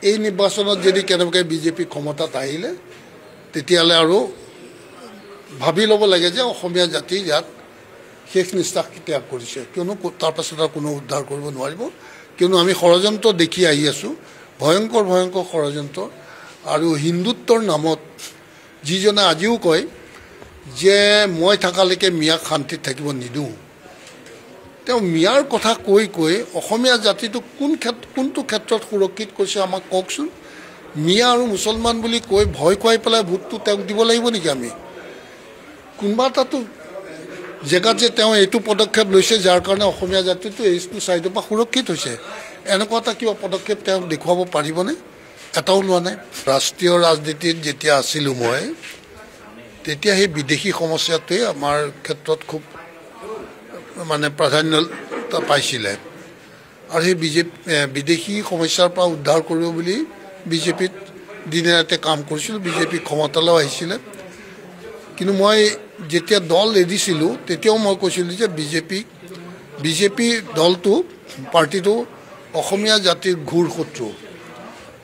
এই নিৰ্বাচনত যদি কেনেবাকৈ বিজেপি ক্ষমতাত আহিলে তেতিয়াহ'লে আৰু ভাবি ল'ব লাগে যে অসমীয়া জাতি ইয়াত শেষ নিশ্বাস ত্যাগ কৰিছে, কিয়নো তাৰ পাছত আৰু কোনো উদ্ধাৰ কৰিব নোৱাৰিব। কিয়নো আমি ষড়যন্ত্ৰ দেখি আহি আছোঁ, ভয়ংকৰ ভয়ংকৰ ষড়যন্ত্ৰ। আৰু হিন্দুত্বৰ নামত যিজনে আজিও কয় যে মই থকালৈকে মিয়াক শান্তিত থাকিব নিদিওঁ, তেওঁ মিয়াৰ কথা কৈ কৈ অসমীয়া জাতিটো কোনটো ক্ষেত্ৰত সুৰক্ষিত কৰিছে আমাক কওকচোন। মিয়া আৰু মুছলমান বুলি কৈ ভয় খুৱাই পেলাই ভোটটো তেওঁক দিব লাগিব নেকি? আমি কোনোবা এটাতো জেগাত যে তেওঁ এইটো পদক্ষেপ লৈছে যাৰ কাৰণে অসমীয়া জাতিটো এইটো ছাইডৰ পৰা সুৰক্ষিত হৈছে, এনেকুৱা এটা কিবা পদক্ষেপ তেওঁক দেখুৱাব পাৰিবনে? এটাও লোৱা নাই। ৰাষ্ট্ৰীয় ৰাজনীতিত যেতিয়া আছিলোঁ মই, তেতিয়া সেই বিদেশী সমস্যাটোৱে আমাৰ ক্ষেত্ৰত খুব মানে প্ৰাধান্যতা পাইছিলে। আৰু সেই বিদেশী সমস্যাৰ পৰা উদ্ধাৰ কৰিব বুলি বিজেপিত দিনে ৰাতে কাম কৰিছিলোঁ, বিজেপি ক্ষমতালৈও আহিছিলে। কিন্তু মই যেতিয়া দল এৰিছিলোঁ তেতিয়াও মই কৈছিলোঁ যে বিজেপি দলটো পাৰ্টিটো অসমীয়া জাতিৰ ঘূৰ শত্ৰু।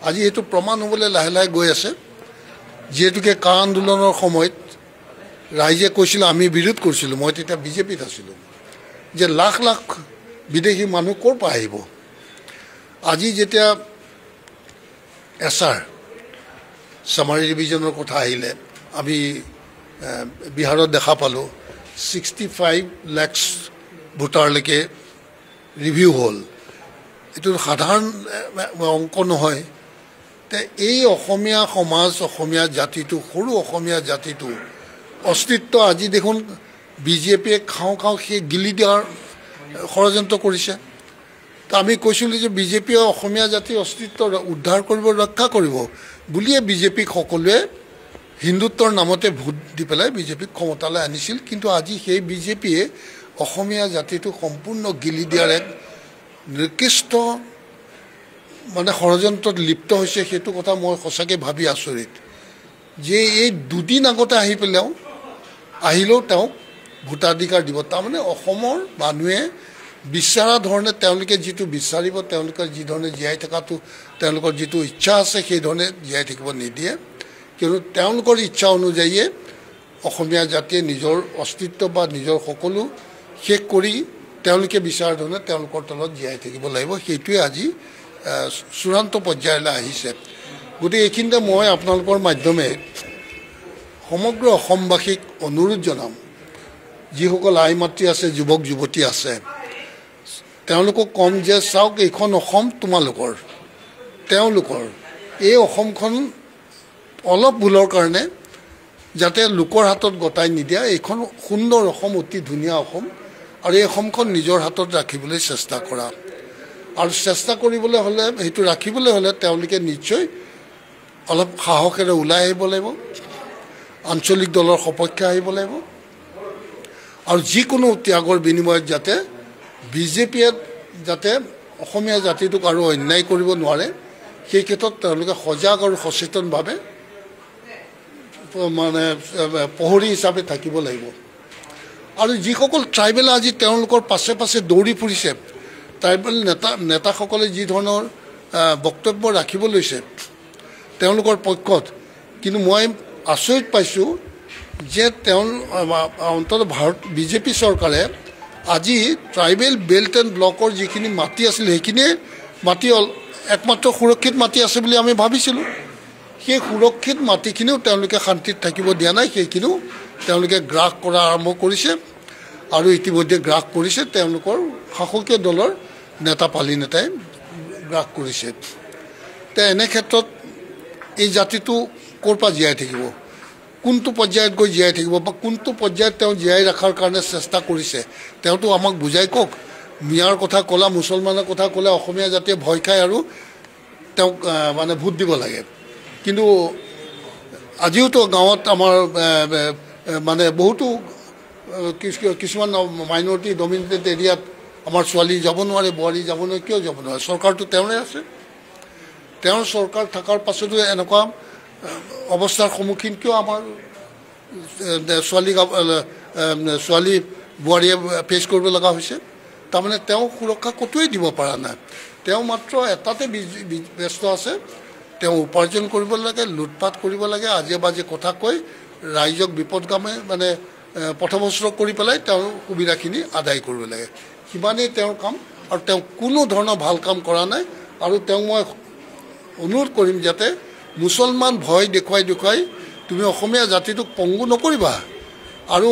আজি এইটো প্ৰমাণ হ'বলৈ লাহে লাহে গৈ আছে। যিহেতুকে কা আন্দোলনৰ সময়ত ৰাইজে কৈছিল, আমি বিৰোধ কৰিছিলোঁ, মই তেতিয়া বিজেপিত আছিলোঁ, যে লাখ লাখ বিদেশী মানুহ ক'ৰ পৰা আহিব। আজি যেতিয়া এছআৰ চামাৰী ডিভিজনৰ কথা আহিলে, আমি বিহাৰত দেখা পালোঁ 65 লাখ ভোটাৰলৈকে ৰিভিউ হ'ল। এইটো সাধাৰণ অংক নহয়। এই অসমীয়া সমাজ, অসমীয়া জাতিটো, সৰু অসমীয়া জাতিটো অস্তিত্ব আজি দেখোন বিজেপিয়ে খাওঁ সেই গিলি দিয়াৰ ষড়যন্ত্ৰ কৰিছে। তো আমি কৈছিলোঁ যে বিজেপিয়ে অসমীয়া জাতিৰ অস্তিত্ব উদ্ধাৰ কৰিব, ৰক্ষা কৰিব বুলিয়ে বিজেপিক সকলোৱে হিন্দুত্বৰ নামতে ভোট দি পেলাই বিজেপিক ক্ষমতালৈ আনিছিল। কিন্তু আজি সেই বিজেপিয়ে অসমীয়া জাতিটো সম্পূৰ্ণ গিলি দিয়াৰ এক নিকৃষ্ট মানে ষড়যন্ত্ৰত লিপ্ত হৈছে। সেইটো কথা মই সঁচাকৈ ভাবি আচৰিত যে এই দুদিন আগতে আহিলেও তেওঁক ভোটাধিকাৰ দিব। তাৰমানে অসমৰ মানুহে বিচৰা ধৰণে তেওঁলোকে যিটো বিচাৰিব, তেওঁলোকে যিধৰণে জীয়াই থকাটো তেওঁলোকৰ যিটো ইচ্ছা আছে সেইধৰণে জীয়াই থাকিব নিদিয়ে। কিয়নো তেওঁলোকৰ ইচ্ছা অনুযায়ীয়ে অসমীয়া জাতিয়ে নিজৰ অস্তিত্ব বা নিজৰ সকলো শেষ কৰি তেওঁলোকে বিচৰা ধৰণে তেওঁলোকৰ তলত জীয়াই থাকিব লাগিব। সেইটোৱে আজি চূড়ান্ত পৰ্যায়লৈ আহিছে। গতিকে এইখিনিতে মই আপোনালোকৰ মাধ্যমে সমগ্ৰ অসমবাসীক অনুৰোধ জনাম, যিসকল আই মাতৃ আছে, যুৱক যুৱতী আছে, তেওঁলোকক ক'ম যে চাওক, এইখন অসম তোমালোকৰ, তেওঁলোকৰ। এই অসমখন অলপ ভুলৰ কাৰণে যাতে লোকৰ হাতত গতাই নিদিয়া। এইখন সুন্দৰ অসম, অতি ধুনীয়া অসম, আৰু এই অসমখন নিজৰ হাতত ৰাখিবলৈ চেষ্টা কৰা। আৰু চেষ্টা কৰিবলৈ হ'লে, সেইটো ৰাখিবলৈ হ'লে তেওঁলোকে নিশ্চয় অলপ সাহসেৰে ওলাই আহিব লাগিব, আঞ্চলিক দলৰ সপক্ষে আহিব লাগিব, আৰু যিকোনো ত্যাগৰ বিনিময়ত যাতে বিজেপিয়ে যাতে অসমীয়া জাতিটোক আৰু অন্যায় কৰিব নোৱাৰে, সেই ক্ষেত্ৰত তেওঁলোকে সজাগ আৰু সচেতনভাৱে মানে প্ৰহৰী হিচাপে থাকিব লাগিব। আৰু যিসকল ট্ৰাইবেল আজি তেওঁলোকৰ পাছে পাছে দৌৰি ফুৰিছে, ট্ৰাইবেল নেতাসকলে যি ধৰণৰ বক্তব্য ৰাখিব লৈছে তেওঁলোকৰ পক্ষত, কিন্তু মই আচৰিত পাইছোঁ যে অন্ততঃ বিজেপি চৰকাৰে আজি ট্ৰাইবেল বেল্ট এণ্ড ব্লকৰ যিখিনি মাটি আছিল সেইখিনিয়ে মাটি একমাত্ৰ সুৰক্ষিত মাটি আছে বুলি আমি ভাবিছিলোঁ। সেই সুৰক্ষিত মাটিখিনিও তেওঁলোকে শান্তিত থাকিব দিয়া নাই, সেইখিনিও তেওঁলোকে গ্ৰাস কৰা আৰম্ভ কৰিছে। আৰু ইতিমধ্যে গ্ৰাস কৰিছে, তেওঁলোকৰ শাসকীয় দলৰ নেতাপালি নেতাই গ্ৰাস কৰিছে। তে এনে ক্ষেত্ৰত এই জাতিটো ক'ৰ পৰা জীয়াই থাকিব, কোনটো পৰ্যায়ত গৈ জীয়াই থাকিব, বা কোনটো পৰ্যায়ত তেওঁ জীয়াই ৰখাৰ কাৰণে চেষ্টা কৰিছে তেওঁতো আমাক বুজাই কওক। মিয়াৰ কথা ক'লা, মুছলমানৰ কথা ক'লে অসমীয়া জাতিয়ে ভয় খায় আৰু তেওঁক মানে ভোট দিব লাগে। কিন্তু আজিওতো গাঁৱত আমাৰ মানে বহুতো কিছুমান মাইনৰিটি ডমিনেটেড এৰিয়াত আমাৰ ছোৱালী যাব নোৱাৰে, বোৱাৰী যাব নোৱাৰে। কিয় যাব নোৱাৰে? চৰকাৰটো তেওঁৰে আছে। তেওঁৰ চৰকাৰ থকাৰ পাছতো এনেকুৱা অৱস্থাৰ সন্মুখীন কিয় আমাৰ ছোৱালী বোৱাৰীয়ে ফেচ কৰিব লগা হৈছে? তাৰমানে তেওঁ সুৰক্ষা ক'তোৱেই দিব পৰা নাই। তেওঁ মাত্ৰ এটাতে ব্যস্ত আছে তেওঁ উপাৰ্জন কৰিব লাগে, লুটপাট কৰিব লাগে, আজে বাজে কথা কৈ ৰাইজক বিপদগামী মানে পথভ্ৰষ্ট কৰি পেলাই তেওঁৰ সুবিধাখিনি আদায় কৰিব লাগে। সিমানেই তেওঁৰ কাম, আৰু তেওঁ কোনো ধৰণৰ ভাল কাম কৰা নাই। আৰু তেওঁক মই অনুৰোধ কৰিম যাতে মুছলমান ভয় দেখুৱাই তুমি অসমীয়া জাতিটোক পংগু নকৰিবা, আৰু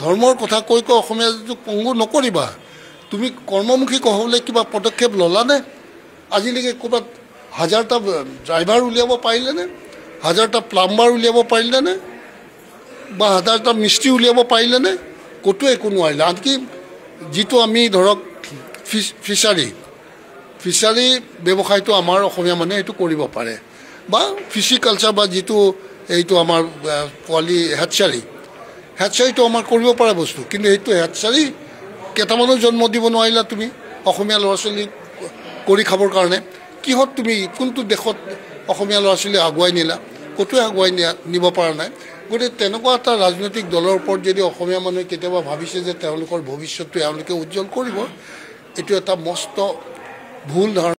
ধৰ্মৰ কথা কৈ অসমীয়া জাতিটোক পংগু নকৰিবা। তুমি কৰ্মমুখী হ'বলৈ কিবা পদক্ষেপ ল'লানে? আজিলৈকে ক'ৰবাত 1000টা ড্ৰাইভাৰ উলিয়াব পাৰিলেনে? 1000টা প্লাম্বাৰ উলিয়াব পাৰিলেনে? বা 1000টা মিস্ত্ৰী উলিয়াব পাৰিলেনে? ক'তো একো নোৱাৰিলে। আনকি যিটো আমি ধৰক ফিছাৰী ব্যৱসায়টো আমাৰ অসমীয়া মানুহে এইটো কৰিব পাৰে, বা ফিচিকালচাৰ বা যিটো এইটো আমাৰ পোৱালি হেটচাৰীটো আমাৰ কৰিব পৰা বস্তু। কিন্তু সেইটো হেটচাৰী কেইটামানো জন্ম দিব নোৱাৰিলা তুমি অসমীয়া ল'ৰা ছোৱালীক কৰি খাবৰ কাৰণে। কিহত তুমি কোনটো দেশত অসমীয়া ল'ৰা ছোৱালী আগুৱাই নিলা? ক'তোৱে আগুৱাই নিব পৰা নাই। গতিকে তেনেকুৱা এটা ৰাজনৈতিক দলৰ ওপৰত যদি অসমীয়া মানুহে কেতিয়াবা ভাবিছে যে তেওঁলোকৰ ভৱিষ্যতটো এওঁলোকে উজ্জ্বল কৰিব, এইটো এটা মস্ত ভুল ধাৰণা।